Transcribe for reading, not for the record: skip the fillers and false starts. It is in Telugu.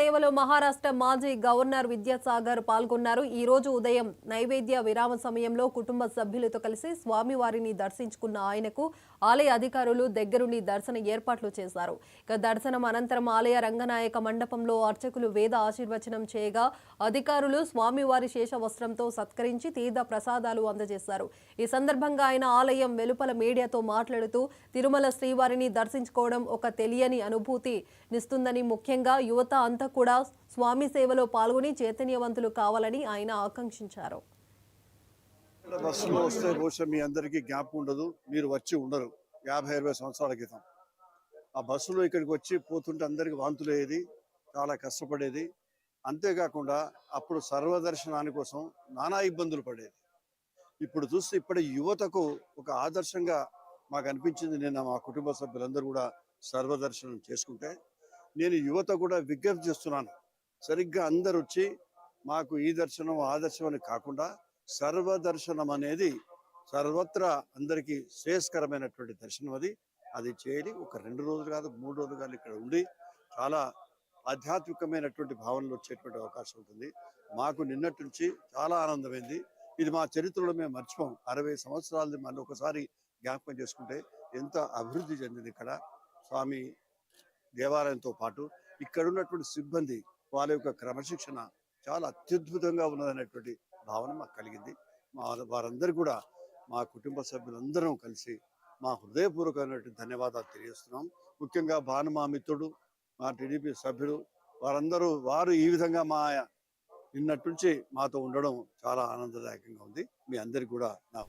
సేవలో మహారాష్ట్ర మాజీ గవర్నర్ విద్యాసాగర్ పాల్గొన్నారు. ఈ రోజు ఉదయం నైవేద్య విరామ సమయంలో కుటుంబ సభ్యులతో కలిసి స్వామివారిని దర్శించుకున్న ఆయనకు ఆలయ అధికారులు దగ్గరుండి దర్శన ఏర్పాట్లు చేశారు. ఇక దర్శనం అనంతరం ఆలయ రంగనాయక మండపంలో అర్చకులు వేద ఆశీర్వచనం చేయగా అధికారులు స్వామివారి శేష వస్త్రంతో సత్కరించి తీర్థ ప్రసాదాలు అందజేశారు. ఈ సందర్భంగా ఆయన ఆలయం వెలుపల మీడియాతో మాట్లాడుతూ తిరుమల శ్రీవారిని దర్శించుకోవడం ఒక తెలియని అనుభూతినిస్తుందని, ముఖ్యంగా యువత అంతా కూడా స్వామి సేవలో పాల్గొని చైతన్యవంతులు కావాలని ఆయన ఆకాంక్షించారు. బస్సులో వస్తే బహుశా మీ అందరికీ జ్ఞాపకం ఉండదు, మీరు వచ్చి ఉండరు. 50-60 సంవత్సరాల క్రితం ఆ బస్సులో ఇక్కడికి వచ్చి పోతుంటే అందరికి వాంతులు అయ్యేది, చాలా కష్టపడేది. అంతేకాకుండా అప్పుడు సర్వదర్శనాని కోసం నానా ఇబ్బందులు పడేది. ఇప్పుడు చూస్తే ఇప్పటి యువతకు ఒక ఆదర్శంగా మాకు అనిపించింది. నేను మా కుటుంబ సభ్యులందరూ కూడా సర్వదర్శనం చేసుకుంటే నేను యువత కూడా విజ్ఞప్తి చేస్తున్నాను, సరిగ్గా అందరు వచ్చి మాకు ఈ దర్శనం ఆ దర్శనం అని కాకుండా సర్వదర్శనం అనేది సర్వత్రా అందరికీ శ్రేయస్కరమైనటువంటి దర్శనం. అది చేయాలి. ఒక 2 రోజులు కాదు, 3 రోజులు కాదు, ఇక్కడ ఉండి చాలా ఆధ్యాత్మికమైనటువంటి భావనలు వచ్చేటువంటి అవకాశం ఉంటుంది. మాకు నిన్నటి నుంచి చాలా ఆనందమైంది. ఇది మా చరిత్రలో మేము మర్చిపోం. 60 సంవత్సరాలది మళ్ళీ ఒకసారి జ్ఞాపకం చేసుకుంటే ఎంత అభివృద్ధి చెందింది ఇక్కడ స్వామి దేవాలయంతో పాటు ఇక్కడ ఉన్నటువంటి సిబ్బంది వాళ్ళ యొక్క క్రమశిక్షణ చాలా అత్యద్భుతంగా ఉన్నదనేటువంటి భావన మాకు కలిగింది. వారందరూ కూడా మా కుటుంబ సభ్యులందరం కలిసి మా హృదయపూర్వకమైనటువంటి ధన్యవాదాలు తెలియజేస్తున్నాం. ముఖ్యంగా మా మిత్రుడు, మా టీడీపీ సభ్యులు వారు ఈ విధంగా నిన్నటి నుంచి మాతో ఉండడం చాలా ఆనందదాయకంగా ఉంది. మీ అందరికీ కూడా నా